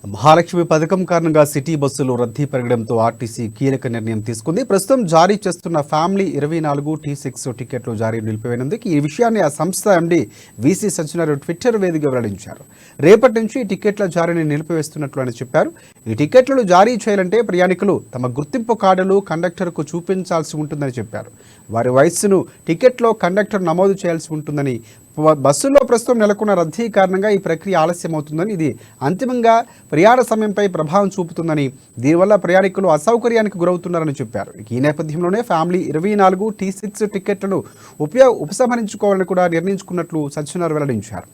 మహాలక్ష్మి పథకం కారణంగా సిటీ బస్సులు రద్దీ పెరగడంతో ఆర్టీసీ కీలక నిర్ణయం తీసుకుంది. ప్రస్తుతం జారీ చేస్తున్న ఫ్యామిలీ 24 T6 టికెట్లు జారీ నిలిపివేయనుంది. ఈ విషయాన్ని ఆ సంస్థ ఎండీ వీసీ సత్యనారాయణ ట్విట్టర్ వేదికగా వెల్లడించారు. రేపటి నుంచి ఈ టికెట్ల జారీని నిలిపివేస్తున్నట్లు ఆయన చెప్పారు. ఈ టికెట్లను జారీ చేయాలంటే ప్రయాణికులు తమ గుర్తింపు కార్డులు కండక్టర్కు చూపించాల్సి ఉంటుందని చెప్పారు. వారి వయస్సును టికెట్లో కండక్టర్ నమోదు చేయాల్సి ఉంటుందని, బస్సుల్లో ప్రస్తుతం నెలకొన్న రద్దీ కారణంగా ఈ ప్రక్రియ ఆలస్యం అవుతుందని, ఇది అంతిమంగా ప్రయాణ సమయంపై ప్రభావం చూపుతుందని, దీనివల్ల ప్రయాణికులు అసౌకర్యానికి గురవుతున్నారని చెప్పారు. ఈ నేపథ్యంలోనే ఫ్యామిలీ 24 T6 టికెట్లను ఉపసంహరించుకోవాలని కూడా నిర్ణయించుకున్నట్లు సత్యనారాయణ వెల్లడించారు.